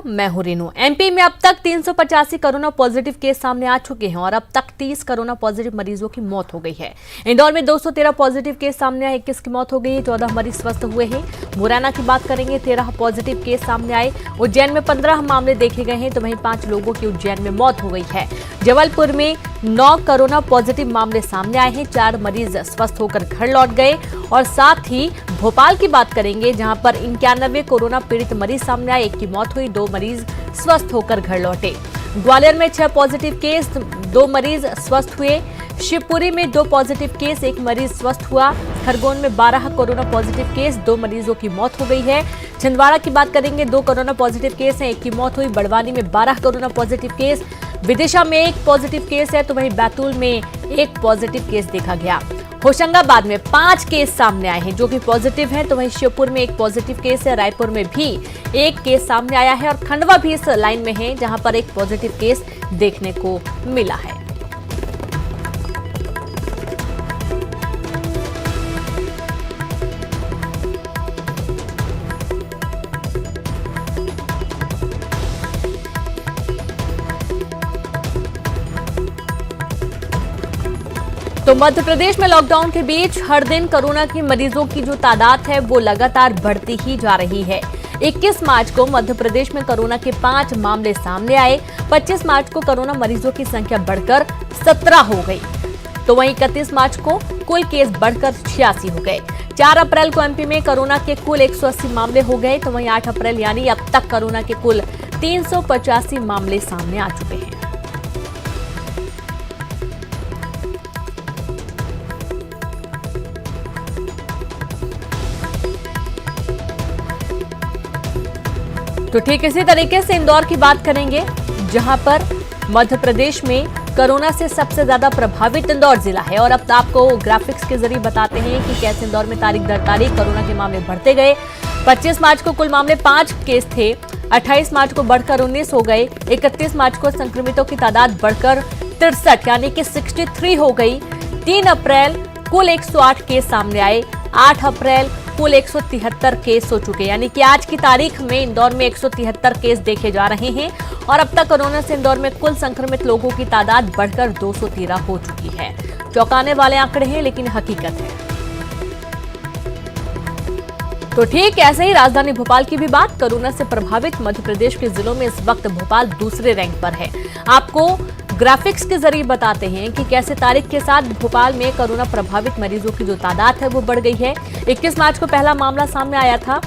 मैं हूं रेनू। एमपी में अब तक 385 कोरोना पॉजिटिव केस सामने आ चुके हैं और अब तक 30 कोरोना पॉजिटिव मरीजों की मौत हो गई है। इंदौर में 213 पॉजिटिव केस सामने आए, 21 की मौत हो गई है, 14 मरीज स्वस्थ हुए हैं। मुरैना की बात करेंगे, 13 पॉजिटिव केस सामने आए। उज्जैन में 15 मामले देखे गए हैं, तो वहीं 5 लोगों की उज्जैन में मौत हो गई है। जबलपुर में 9 कोरोना पॉजिटिव मामले सामने आए हैं, 4 मरीज स्वस्थ होकर घर लौट गए। और साथ ही भोपाल की बात करेंगे, जहां पर 91 कोरोना पीड़ित मरीज सामने आए, 1 की मौत हुई, 2 मरीज स्वस्थ होकर घर लौटे। ग्वालियर में 6 पॉजिटिव केस, 2 मरीज स्वस्थ हुए। शिवपुरी में 2 पॉजिटिव केस, 1 मरीज स्वस्थ हुआ। खरगोन में 12 कोरोना पॉजिटिव केस, 2 मरीजों की मौत हो गई है। छिंदवाड़ा की बात करेंगे, 2 कोरोना पॉजिटिव केस हैं, 1 की मौत हुई। बड़वानी में 12 कोरोना पॉजिटिव केस, विदिशा में 1 पॉजिटिव केस है, तो वहीं बैतूल में 1 पॉजिटिव केस देखा गया। होशंगाबाद में 5 केस सामने आए हैं जो कि पॉजिटिव हैं, तो वहीं श्योपुर में 1 पॉजिटिव केस है। रायपुर में भी 1 केस सामने आया है और खंडवा भी इस लाइन में है, जहां पर 1 पॉजिटिव केस देखने को मिला है। तो मध्य प्रदेश में लॉकडाउन के बीच हर दिन कोरोना के मरीजों की जो तादाद है वो लगातार बढ़ती ही जा रही है। 21 मार्च को मध्य प्रदेश में कोरोना के 5 मामले सामने आए। 25 मार्च को कोरोना मरीजों की संख्या बढ़कर 17 हो गई, तो वहीं 31 मार्च को कुल केस बढ़कर 86 हो गए। 4 अप्रैल को एमपी में कोरोना के कुल 180 मामले हो गए, तो वहीं 8 अप्रैल यानी अब तक कोरोना के कुल 385 मामले सामने आ चुके हैं। तो ठीक इसी तरीके से इंदौर की बात करेंगे, जहां पर मध्य प्रदेश में कोरोना से सबसे ज्यादा प्रभावित इंदौर जिला है। और अब आपको ग्राफिक्स के जरिए बताते हैं कि कैसे इंदौर में तारीख दर तारीख कोरोना के मामले बढ़ते गए। 25 मार्च को कुल मामले 5 केस थे, 28 मार्च को बढ़कर 19 हो गए। 31 मार्च को संक्रमितों की तादाद बढ़कर 63 यानी कि 63 हो गई। 3 अप्रैल कुल 108 केस सामने आए। 8 अप्रैल कुल 173 केस हो चुके, यानी कि आज की तारीख में इंदौर में 173 केस देखे जा रहे हैं। और अब तक कोरोना से इंदौर में कुल संक्रमित लोगों की तादाद बढ़कर 213 हो चुकी है। चौंकाने वाले आंकड़े हैं, लेकिन हकीकत है। तो ठीक ऐसे ही राजधानी भोपाल की भी बात, कोरोना से प्रभावित मध्य प्रदेश के जिलों में इस वक्त भोपाल दूसरे रैंक पर है। आपको ग्राफिक्स के जरिए बताते हैं कि कैसे तारीख के साथ भोपाल में कोरोना प्रभावित मरीजों की जो तादाद है वो बढ़ गई है। 21 मार्च को पहला मामला सामने आया था,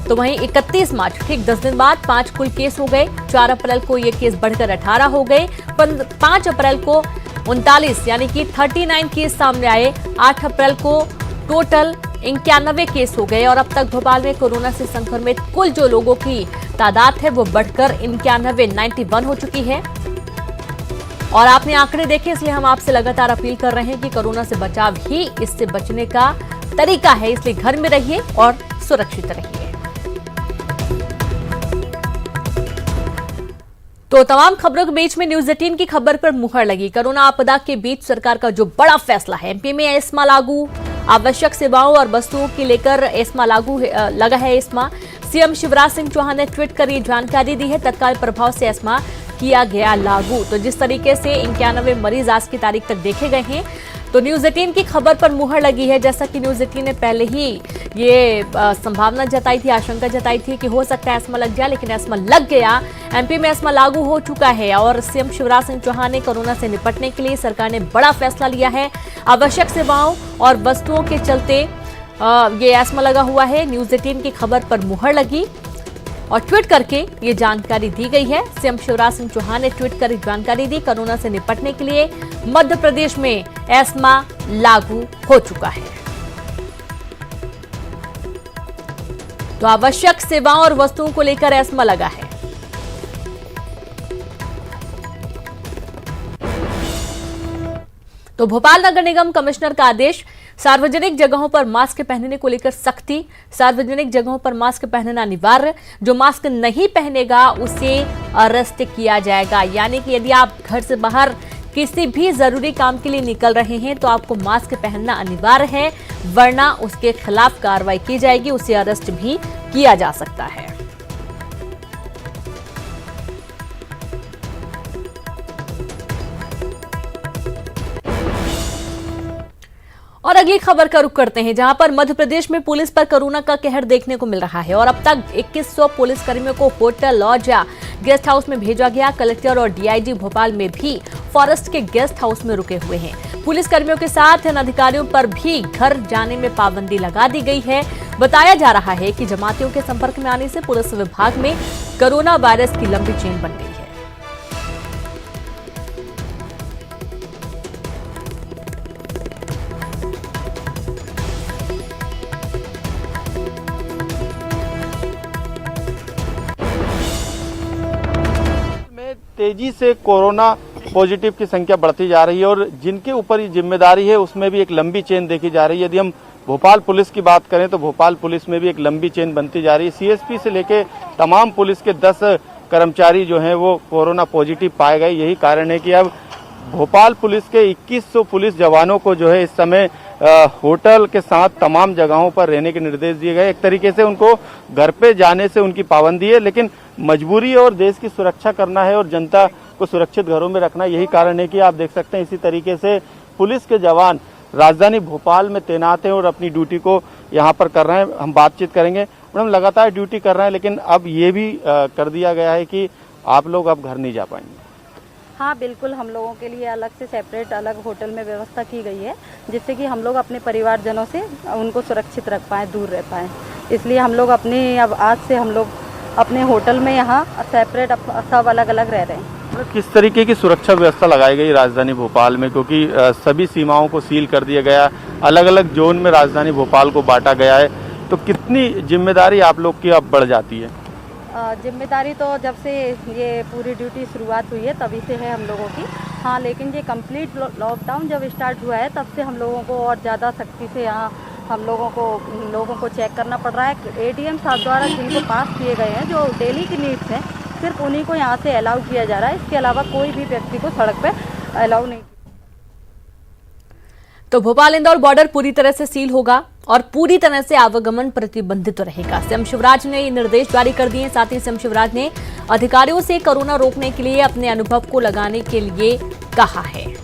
तो वहीं 31 मार्च ठीक 10 दिन बाद 5 कुल केस हो गए। 4 अप्रैल को ये केस बढ़कर 18 हो गए। 5 अप्रैल को 39 यानी कि 39 केस सामने आए। 8 अप्रैल को टोटल 91 केस हो गए। और अब तक भोपाल में कोरोना से संक्रमित कुल जो लोगों की तादाद है वो बढ़कर 91 हो चुकी है। और आपने आंकड़े देखे, इसलिए हम आपसे लगातार अपील कर रहे हैं कि कोरोना से बचाव ही इससे बचने का तरीका है, इसलिए घर में रहिए और सुरक्षित रहिए। तो तमाम खबरों के बीच में न्यूज 18 की खबर पर मुहर लगी। कोरोना आपदा के बीच सरकार का जो बड़ा फैसला है, एमपी में एस्मा लागू, आवश्यक सेवाओं और वस्तुओं की लेकर एस्मा लागू लगा है। एस्मा सीएम शिवराज सिंह चौहान ने ट्वीट कर ये जानकारी दी है। तत्काल प्रभाव से एस्मा किया गया लागू। तो जिस तरीके से 91 मरीज आज की तारीख तक देखे गए हैं, तो न्यूज 18 की खबर पर मुहर लगी है। जैसा कि न्यूज 18 ने पहले ही ये संभावना जताई थी, आशंका जताई थी कि हो सकता है एस्मा लग जाए, लेकिन एस्मा लग गया। एमपी में एस्मा लागू हो चुका है और सीएम शिवराज सिंह चौहान ने कोरोना से निपटने के लिए सरकार ने बड़ा फैसला लिया है। आवश्यक सेवाओं और वस्तुओं के चलते ये एस्मा लगा हुआ है। न्यूज 18 की खबर पर मुहर लगी और ट्वीट करके ये जानकारी दी गई है। सीएम शिवराज सिंह चौहान ने ट्वीट कर जानकारी दी, कोरोना से निपटने के लिए मध्य प्रदेश में एस्मा लागू हो चुका है। तो आवश्यक सेवाओं और वस्तुओं को लेकर एस्मा लगा है। तो भोपाल नगर निगम कमिश्नर का आदेश, सार्वजनिक जगहों पर मास्क पहनने को लेकर सख्ती। सार्वजनिक जगहों पर मास्क पहनना अनिवार्य, जो मास्क नहीं पहनेगा उसे अरेस्ट किया जाएगा। यानी कि यदि आप घर से बाहर किसी भी जरूरी काम के लिए निकल रहे हैं तो आपको मास्क पहनना अनिवार्य है, वरना उसके खिलाफ कार्रवाई की जाएगी, उसे अरेस्ट भी किया जा सकता है। और अगली खबर का रुख करते हैं, जहां पर मध्य प्रदेश में पुलिस पर कोरोना का कहर देखने को मिल रहा है और अब तक 2100 पुलिसकर्मियों को होटल, लॉज या गेस्ट हाउस में भेजा गया। कलेक्टर और डीआईजी भोपाल में भी फॉरेस्ट के गेस्ट हाउस में रुके हुए हैं। पुलिसकर्मियों के साथ इन अधिकारियों पर भी घर जाने में पाबंदी लगा दी गई है। बताया जा रहा है कि जमातियों के संपर्क में आने से पुलिस विभाग में कोरोना वायरस की लंबी चेन बन गई है। तेजी से कोरोना पॉजिटिव की संख्या बढ़ती जा रही है और जिनके ऊपर ये जिम्मेदारी है उसमें भी एक लंबी चेन देखी जा रही है। यदि हम भोपाल पुलिस की बात करें तो भोपाल पुलिस में भी एक लंबी चेन बनती जा रही है। सीएसपी से लेके तमाम पुलिस के 10 कर्मचारी जो हैं वो कोरोना पॉजिटिव पाए गए। यही कारण है कि अब भोपाल पुलिस के 2100 पुलिस जवानों को जो है इस समय होटल के साथ तमाम जगहों पर रहने के निर्देश दिए गए। एक तरीके से उनको घर पे जाने से उनकी पाबंदी है, लेकिन मजबूरी और देश की सुरक्षा करना है और जनता को सुरक्षित घरों में रखना। यही कारण है कि आप देख सकते हैं इसी तरीके से पुलिस के जवान राजधानी भोपाल में तैनात हैं और अपनी ड्यूटी को यहाँ पर कर रहे हैं। हम बातचीत करेंगे। मैडम, लगातार ड्यूटी कर रहे हैं, लेकिन अब ये भी कर दिया गया है कि आप लोग अब घर नहीं जा पाएंगे। हाँ बिल्कुल, हम लोगों के लिए अलग से सेपरेट अलग होटल में व्यवस्था की गई है, जिससे कि हम लोग अपने परिवारजनों से उनको सुरक्षित रख पाएँ, दूर रह पाएँ। इसलिए हम लोग अब आज से हम लोग अपने होटल में यहाँ सेपरेट सब अलग अलग रह रहे हैं। किस तरीके की सुरक्षा व्यवस्था लगाई गई राजधानी भोपाल में, क्योंकि सभी सीमाओं को सील कर दिया गया, अलग अलग जोन में राजधानी भोपाल को बांटा गया है, तो कितनी जिम्मेदारी आप लोग की अब बढ़ जाती है? जिम्मेदारी तो जब से ये पूरी ड्यूटी शुरुआत हुई है तभी से है हम लोगों की। हाँ, लेकिन ये कंप्लीट लॉकडाउन जब स्टार्ट हुआ है तब से हम लोगों को और ज़्यादा सख्ती से यहाँ हम लोगों को चेक करना पड़ रहा है। एडीएम साहब द्वारा जिनको पास किए गए हैं, जो डेली की नीड्स हैं, सिर्फ उन्हीं को यहाँ से अलाउ किया जा रहा है। इसके अलावा कोई भी व्यक्ति को सड़क पे अलाउ नहीं। तो भोपाल इंदौर बॉर्डर पूरी तरह से सील होगा और पूरी तरह से आवागमन प्रतिबंधित रहेगा। सीएम शिवराज ने ये निर्देश जारी कर दिए। साथ ही सीएम शिवराज ने अधिकारियों से कोरोना रोकने के लिए अपने अनुभव को लगाने के लिए कहा है।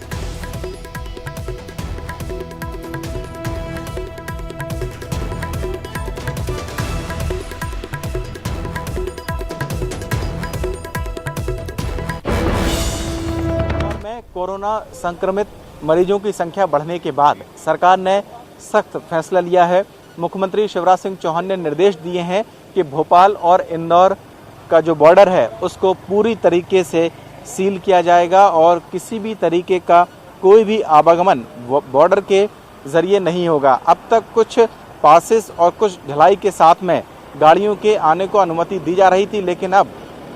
कोरोना संक्रमित मरीजों की संख्या बढ़ने के बाद सरकार ने सख्त फैसला लिया है। मुख्यमंत्री शिवराज सिंह चौहान ने निर्देश दिए हैं कि भोपाल और इंदौर का जो बॉर्डर है उसको पूरी तरीके से सील किया जाएगा और किसी भी तरीके का कोई भी आवागमन बॉर्डर के जरिए नहीं होगा। अब तक कुछ पासेस और कुछ ढलाई के साथ में गाड़ियों के आने को अनुमति दी जा रही थी, लेकिन अब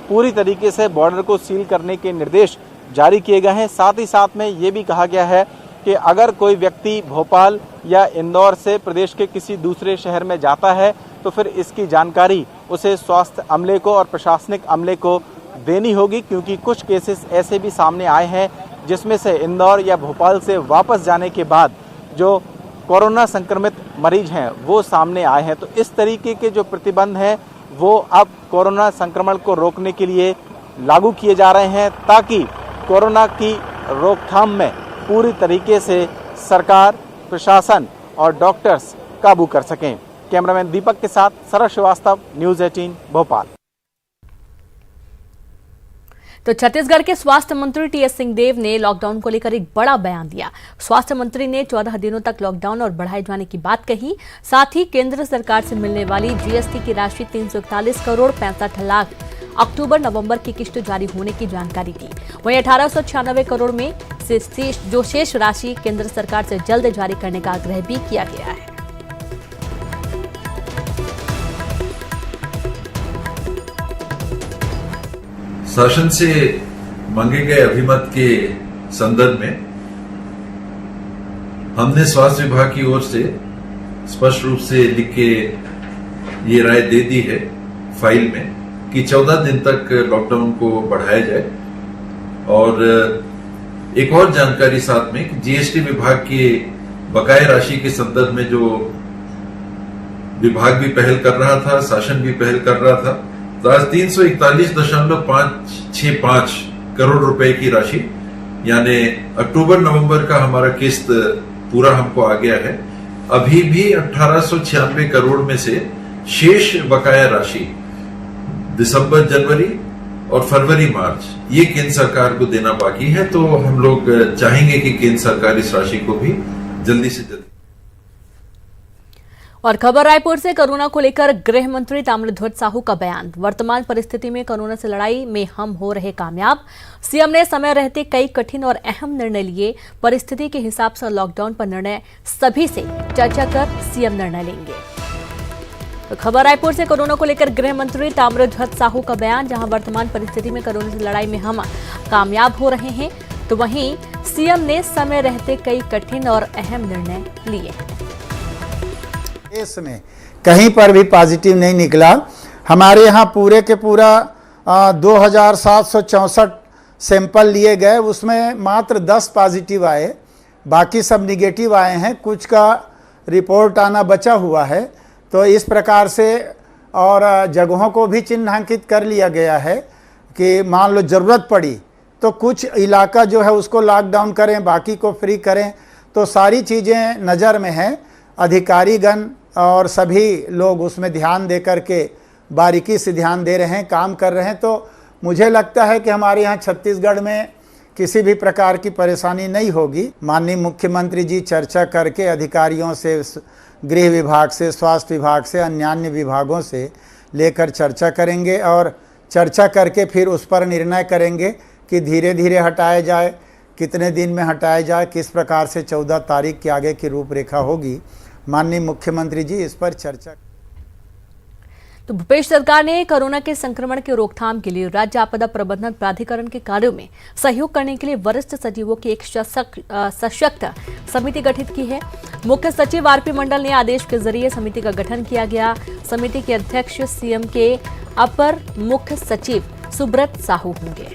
पूरी तरीके से बॉर्डर को सील करने के निर्देश जारी किए गए हैं। साथ ही साथ में ये भी कहा गया है कि अगर कोई व्यक्ति भोपाल या इंदौर से प्रदेश के किसी दूसरे शहर में जाता है तो फिर इसकी जानकारी उसे स्वास्थ्य अमले को और प्रशासनिक अमले को देनी होगी, क्योंकि कुछ केसेस ऐसे भी सामने आए हैं जिसमें से इंदौर या भोपाल से वापस जाने के बाद जो कोरोना संक्रमित मरीज हैं वो सामने आए हैं। तो इस तरीके के जो प्रतिबंध हैं वो अब कोरोना संक्रमण को रोकने के लिए लागू किए जा रहे हैं, ताकि कोरोना की रोकथाम में पूरी तरीके से सरकार, प्रशासन और डॉक्टर्स काबू कर सकें। कैमरामैन दीपक के साथ सरल श्रीवास्तव, न्यूज़ 18 भोपाल। तो छत्तीसगढ़ के स्वास्थ्य मंत्री टीएस सिंहदेव ने लॉकडाउन को लेकर एक बड़ा बयान दिया। स्वास्थ्य मंत्री ने 14 दिनों तक लॉकडाउन और बढ़ाए जाने की बात कही। साथ ही केंद्र सरकार से मिलने वाली जीएसटी की राशि 341 करोड़ 65 लाख अक्टूबर-नवंबर की किस्त जारी होने की जानकारी दी। वहीं 1896 करोड़ में से जो शेष राशि केंद्र सरकार से जल्द जारी करने का आग्रह भी किया गया है। शासन से मांगे गए अभिमत के संदर्भ में हमने स्वास्थ्य विभाग की ओर से स्पष्ट रूप से लिख के ये राय दे दी है फाइल में कि 14 दिन तक लॉकडाउन को बढ़ाया जाए। और एक और जानकारी साथ में कि जीएसटी विभाग के बकाया राशि के संदर्भ में जो विभाग भी पहल कर रहा था, शासन भी पहल कर रहा था, तो आज 341.565 करोड़ रुपए की राशि यानी अक्टूबर नवंबर का हमारा किस्त पूरा हमको आ गया है। अभी भी 1896 करोड़ में से शेष बकाया राशि दिसंबर, जनवरी और फरवरी, मार्च ये केंद्र सरकार को देना बाकी है। तो हम लोग चाहेंगे कि केंद्र सरकार इस राशि को भी जल्दी से जल्दी। और खबर रायपुर से कोरोना को लेकर गृह मंत्री ताम्रध्वज साहू का बयान। वर्तमान परिस्थिति में कोरोना से लड़ाई में हम हो रहे कामयाब। सीएम ने समय रहते कई कठिन और अहम निर्णय लिए। परिस्थिति के हिसाब से लॉकडाउन पर निर्णय सभी से चर्चा कर सीएम निर्णय लेंगे। तो खबर रायपुर से कोरोना को लेकर गृह मंत्री ताम्रध्वज साहू का बयान, जहां वर्तमान परिस्थिति में कोरोना से लड़ाई में हम कामयाब हो रहे हैं, तो वहीं सीएम ने समय रहते कई कठिन और अहम निर्णय लिए। इसमें कहीं पर भी पॉजिटिव नहीं निकला। हमारे यहाँ पूरे के पूरा 2764 सैंपल लिए गए, उसमें मात्र 10 पॉजिटिव आए, बाकी सब निगेटिव आए हैं। कुछ का रिपोर्ट आना बचा हुआ है। तो इस प्रकार से और जगहों को भी चिन्हांकित कर लिया गया है कि मान लो ज़रूरत पड़ी तो कुछ इलाका जो है उसको लॉकडाउन करें, बाकी को फ्री करें। तो सारी चीज़ें नज़र में हैं। अधिकारीगण और सभी लोग उसमें ध्यान दे करके बारीकी से ध्यान दे रहे हैं, काम कर रहे हैं। तो मुझे लगता है कि हमारे यहाँ छत्तीसगढ़ में किसी भी प्रकार की परेशानी नहीं होगी। माननीय मुख्यमंत्री जी चर्चा करके अधिकारियों से, गृह विभाग से, स्वास्थ्य विभाग से, अन्य विभागों से लेकर चर्चा करेंगे और चर्चा करके फिर उस पर निर्णय करेंगे कि धीरे धीरे हटाया जाए, कितने दिन में हटाया जाए, किस प्रकार से 14 तारीख के आगे की रूपरेखा होगी। माननीय मुख्यमंत्री जी इस पर चर्चा। तो भूपेश सरकार ने कोरोना के संक्रमण के रोकथाम के लिए राज्य आपदा प्रबंधन प्राधिकरण के कार्यों में सहयोग करने के लिए वरिष्ठ सचिवों की एक सशक्त समिति गठित की है। मुख्य सचिव आरपी मंडल ने आदेश के जरिए समिति का गठन किया गया। समिति के अध्यक्ष सीएम के अपर मुख्य सचिव सुब्रत साहू होंगे।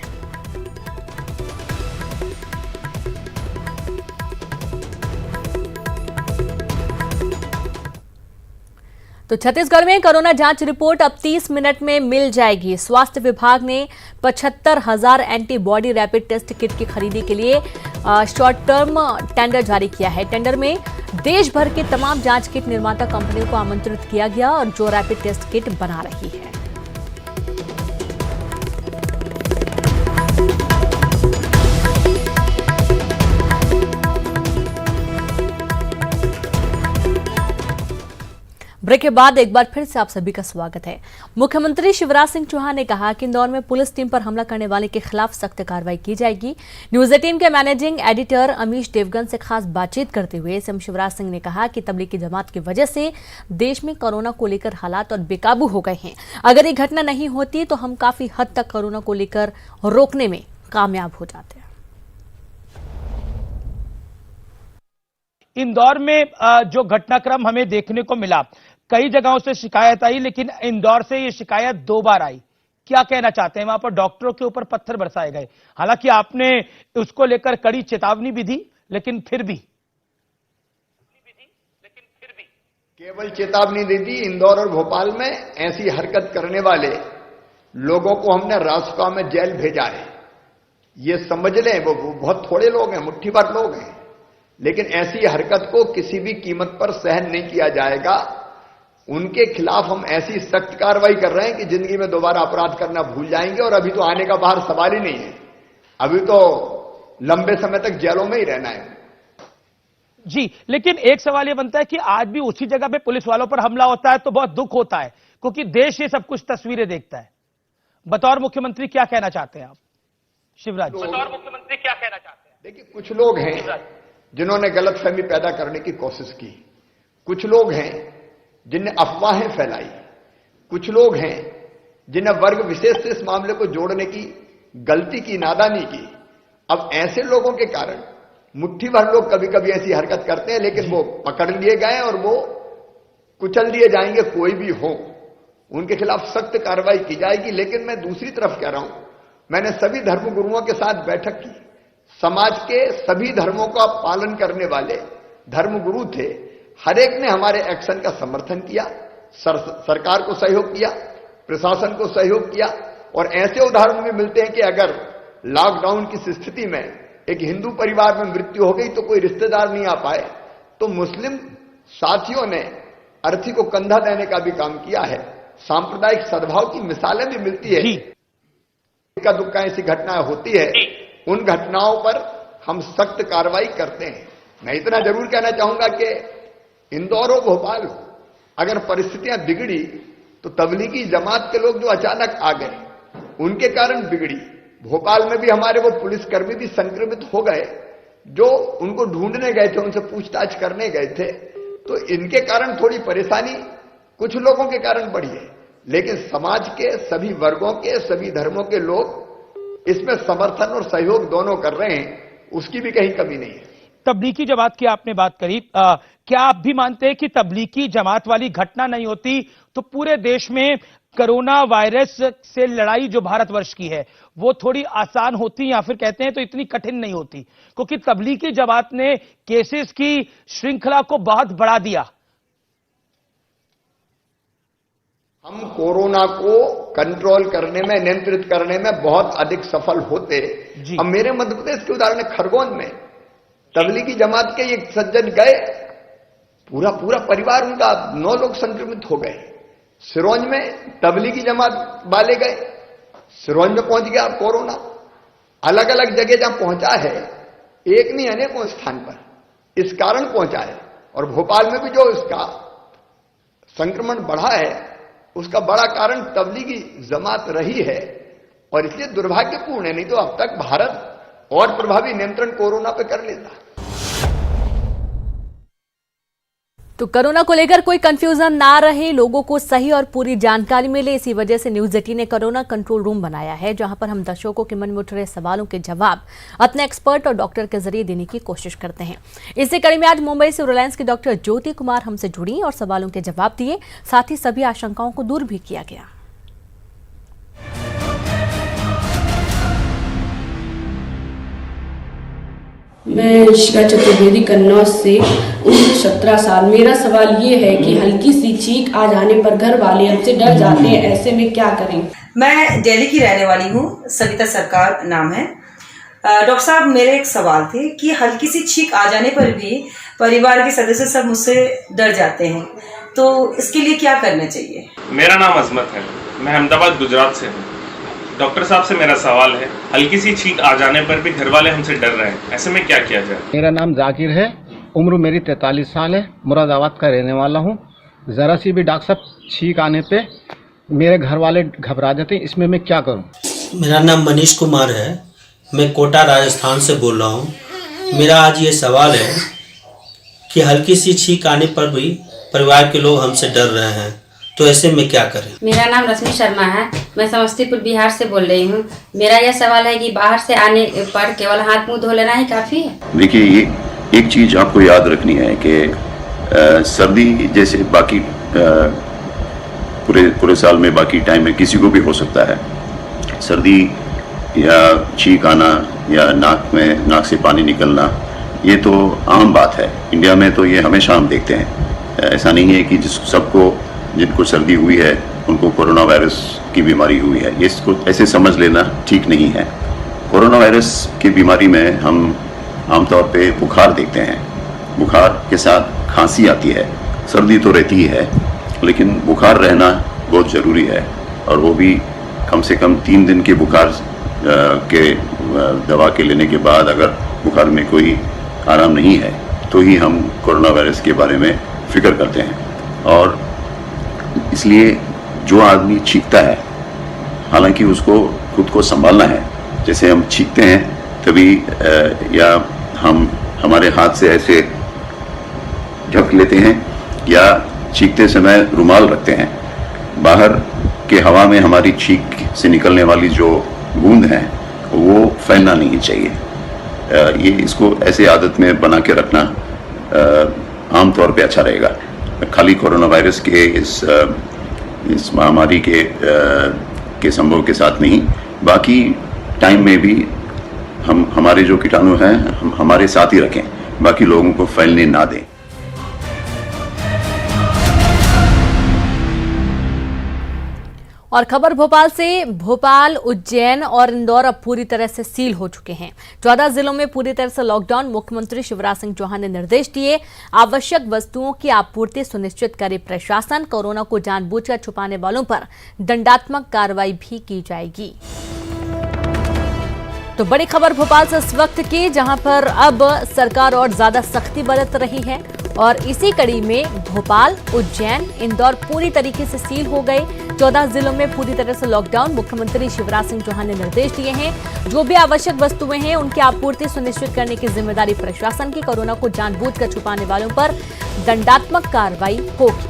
तो छत्तीसगढ़ में कोरोना जांच रिपोर्ट अब 30 मिनट में मिल जाएगी। स्वास्थ्य विभाग ने 75,000 एंटीबॉडी रैपिड टेस्ट किट की खरीदी के लिए शॉर्ट टर्म टेंडर जारी किया है। टेंडर में देश भर के तमाम जांच किट निर्माता कंपनियों को आमंत्रित किया गया और जो रैपिड टेस्ट किट बना रही है। ब्रेक के बाद एक बार फिर से आप सभी का स्वागत है। मुख्यमंत्री शिवराज सिंह चौहान ने कहा कि इंदौर में पुलिस टीम पर हमला करने वाले के खिलाफ सख्त कार्रवाई की जाएगी। न्यूज 18 के मैनेजिंग एडिटर अमीश देवगन से खास बातचीत करते हुए सीएम शिवराज सिंह ने कहा कि तबलीगी जमात की वजह से देश में कोरोना को लेकर हालात और बेकाबू हो गए हैं। अगर ये घटना नहीं होती तो हम काफी हद तक कोरोना को लेकर रोकने में कामयाब हो जाते हैं। इंदौर में जो घटनाक्रम हमें देखने को मिला, कई जगहों से शिकायत आई, लेकिन इंदौर से ये शिकायत 2 बार आई। क्या कहना चाहते हैं? वहां पर डॉक्टरों के ऊपर पत्थर बरसाए गए। हालांकि आपने उसको लेकर कड़ी चेतावनी भी दी, लेकिन फिर भी केवल चेतावनी दे दी। इंदौर और भोपाल में ऐसी हरकत करने वाले लोगों को हमने रासुका में जेल भेजा है। ये समझ लें, वो बहुत थोड़े लोग हैं, मुट्ठी भर लोग हैं, लेकिन ऐसी हरकत को किसी भी कीमत पर सहन नहीं किया जाएगा। उनके खिलाफ हम ऐसी सख्त कार्रवाई कर रहे हैं कि जिंदगी में दोबारा अपराध करना भूल जाएंगे। और अभी तो आने का बाहर सवाल ही नहीं है, अभी तो लंबे समय तक जेलों में ही रहना है जी। लेकिन एक सवाल यह बनता है कि आज भी उसी जगह पे पुलिस वालों पर हमला होता है तो बहुत दुख होता है, क्योंकि देश ये सब कुछ तस्वीरें देखता है। बतौर मुख्यमंत्री क्या कहना चाहते हैं आप शिवराज? बतौर मुख्यमंत्री क्या कहना चाहते हैं? देखिए, कुछ लोग हैं जिन्होंने गलतफहमी पैदा करने की कोशिश की, कुछ लोग हैं जिनने अफवाहें फैलाई, कुछ लोग हैं जिन्हें वर्ग विशेष से इस मामले को जोड़ने की गलती की, नादानी की। अब ऐसे लोगों के कारण मुट्ठी भर लोग कभी कभी ऐसी हरकत करते हैं, लेकिन वो पकड़ लिए गए और वो कुचल दिए जाएंगे। कोई भी हो, उनके खिलाफ सख्त कार्रवाई की जाएगी। लेकिन मैं दूसरी तरफ कह रहा हूं, मैंने सभी धर्मगुरुओं के साथ बैठक की। समाज के सभी धर्मों का पालन करने वाले धर्मगुरु थे, हर एक ने हमारे एक्शन का समर्थन किया, सरकार को सहयोग किया, प्रशासन को सहयोग किया। और ऐसे उदाहरण भी मिलते हैं कि अगर लॉकडाउन की स्थिति में एक हिंदू परिवार में मृत्यु हो गई तो कोई रिश्तेदार नहीं आ पाए, तो मुस्लिम साथियों ने अर्थी को कंधा देने का भी काम किया है। सांप्रदायिक सद्भाव की मिसालें भी मिलती है। इक्का दुक्का ऐसी घटनाएं होती है, उन घटनाओं पर हम सख्त कार्रवाई करते हैं। मैं इतना जरूर कहना चाहूंगा कि इंदौर हो भोपाल हो, अगर परिस्थितियां बिगड़ी तो तबलीगी जमात के लोग जो अचानक आ गए उनके कारण बिगड़ी। भोपाल में भी हमारे वो पुलिसकर्मी भी संक्रमित हो गए जो उनको ढूंढने गए थे, उनसे पूछताछ करने गए थे। तो इनके कारण थोड़ी परेशानी कुछ लोगों के कारण बढ़ी है, लेकिन समाज के सभी वर्गों के, सभी धर्मों के लोग इसमें समर्थन और सहयोग दोनों कर रहे हैं, उसकी भी कहीं कमी नहीं है। तबलीगी जमात की आपने बात करी, क्या आप भी मानते हैं कि तबलीगी जमात वाली घटना नहीं होती तो पूरे देश में कोरोना वायरस से लड़ाई जो भारतवर्ष की है वो थोड़ी आसान होती, या फिर कहते हैं तो इतनी कठिन नहीं होती, क्योंकि तबलीगी जमात ने केसेस की श्रृंखला को बहुत बढ़ा दिया? हम कोरोना को कंट्रोल करने में, नियंत्रित करने में बहुत अधिक सफल होते। अब मेरे मध्य प्रदेश के उदाहरण खरगोन में तबलीगी जमात के एक सज्जन गए, पूरा परिवार उनका 9 लोग संक्रमित हो गए। सिरोंज में तबलीगी जमात वाले गए, सिरोंज में पहुंच गया कोरोना। अलग अलग जगह जहां पहुंचा है, एक नहीं अनेकों स्थान पर इस कारण पहुंचा है। और भोपाल में भी जो इसका संक्रमण बढ़ा है उसका बड़ा कारण तबलीगी जमात रही है, और इसलिए दुर्भाग्यपूर्ण है। नहीं तो अब तक भारत और प्रभावी नियंत्रण कोरोना पे कर लेता। तो कोरोना को लेकर कोई कंफ्यूजन ना रहे, लोगों को सही और पूरी जानकारी मिले, इसी वजह से न्यूज 18 ने कोरोना कंट्रोल रूम बनाया है, जहां पर हम दर्शकों के मन में उठ रहे सवालों के जवाब अपने एक्सपर्ट और डॉक्टर के जरिए देने की कोशिश करते हैं। इसी कड़ी में आज मुंबई से रिलायंस की डॉक्टर ज्योति कुमार हमसे जुड़ी और सवालों के जवाब दिए, साथ ही सभी आशंकाओं को दूर भी किया गया। मैं शिखा चतुर्वेदी कन्नौज से, उम्र 17 साल। मेरा सवाल ये है कि हल्की सी छींक आ जाने पर घर वाले हमसे डर जाते हैं, ऐसे में क्या करें? मैं दिल्ली की रहने वाली हूँ, सविता सरकार नाम है। डॉक्टर साहब, मेरे एक सवाल थे कि हल्की सी छींक आ जाने पर भी परिवार के सदस्य सब मुझसे डर जाते हैं, तो इसके लिए क्या करना चाहिए? मेरा नाम अजमत है, मैं अहमदाबाद गुजरात से हूँ। डॉक्टर साहब से मेरा सवाल है, हल्की सी छींक आ जाने पर भी घर वाले हमसे डर रहे हैं, ऐसे में क्या किया जाए? मेरा नाम जाकिर है, उम्र मेरी 43 साल है, मुरादाबाद का रहने वाला हूँ। ज़रा सी भी डॉक्टर साहब छींक आने पे मेरे घर वाले घबरा जाते हैं, इसमें मैं क्या करूँ? मेरा नाम मनीष कुमार है, मैं कोटा राजस्थान से बोल रहा हूँ। मेरा आज ये सवाल है कि हल्की सी छींक आने पर भी परिवार के लोग हमसे डर रहे हैं, तो ऐसे में क्या करें? मेरा नाम रश्मि शर्मा है, मैं समस्तीपुर बिहार से बोल रही हूँ। मेरा यह सवाल है कि बाहर से आने पर केवल हाथ मुंह धो लेना ही काफ़ी है? देखिए, ये एक चीज़ आपको याद रखनी है कि सर्दी जैसे बाकी पूरे साल में बाकी टाइम में किसी को भी हो सकता है, सर्दी या छींक आना या नाक से पानी निकलना, ये तो आम बात है। इंडिया में तो ये हमेशा हम देखते हैं। ऐसा नहीं है कि जिनको सर्दी हुई है उनको कोरोना वायरस की बीमारी हुई है, ये इसको ऐसे समझ लेना ठीक नहीं है। कोरोना वायरस की बीमारी में हम आमतौर पे बुखार देखते हैं, बुखार के साथ खांसी आती है, सर्दी तो रहती ही है, लेकिन बुखार रहना बहुत ज़रूरी है, और वो भी कम से कम 3 दिन के बुखार के दवा के लेने के बाद अगर बुखार में कोई आराम नहीं है तो ही हम कोरोना वायरस के बारे में फिक्र करते हैं। और इसलिए जो आदमी छींकता है, हालांकि उसको खुद को संभालना है। जैसे हम छींकते हैं तभी या हम हमारे हाथ से ऐसे ढक लेते हैं या छींकते समय रुमाल रखते हैं। बाहर के हवा में हमारी छींक से निकलने वाली जो बूंद हैं वो फैलना नहीं चाहिए। ये इसको ऐसे आदत में बना के रखना आमतौर पे अच्छा रहेगा। खाली कोरोना वायरस के इस महामारी के संभव के साथ नहीं, बाकी टाइम में भी हमारे जो कीटाणु हैं हम हमारे साथ ही रखें, बाकी लोगों को फैलने ना दें। और खबर भोपाल से। भोपाल, उज्जैन और इंदौर अब पूरी तरह से सील हो चुके हैं। 14 जिलों में पूरी तरह से लॉकडाउन। मुख्यमंत्री शिवराज सिंह चौहान ने निर्देश दिए, आवश्यक वस्तुओं की आपूर्ति सुनिश्चित करे प्रशासन। कोरोना को जानबूझकर छुपाने वालों पर दंडात्मक कार्रवाई भी की जाएगी। तो बड़ी खबर भोपाल से इस वक्त की, जहां पर अब सरकार और ज्यादा सख्ती बरत रही है और इसी कड़ी में भोपाल, उज्जैन, इंदौर पूरी तरीके से सील हो गए। 14 जिलों में पूरी तरह से लॉकडाउन। मुख्यमंत्री शिवराज सिंह चौहान ने निर्देश दिए हैं, जो भी आवश्यक वस्तुएं हैं उनकी आपूर्ति सुनिश्चित करने की जिम्मेदारी प्रशासन की। कोरोना को जानबूझकर छुपाने वालों पर दंडात्मक कार्रवाई होगी।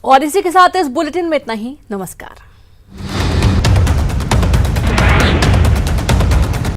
और इसी के साथ इस बुलेटिन में इतना ही। नमस्कार।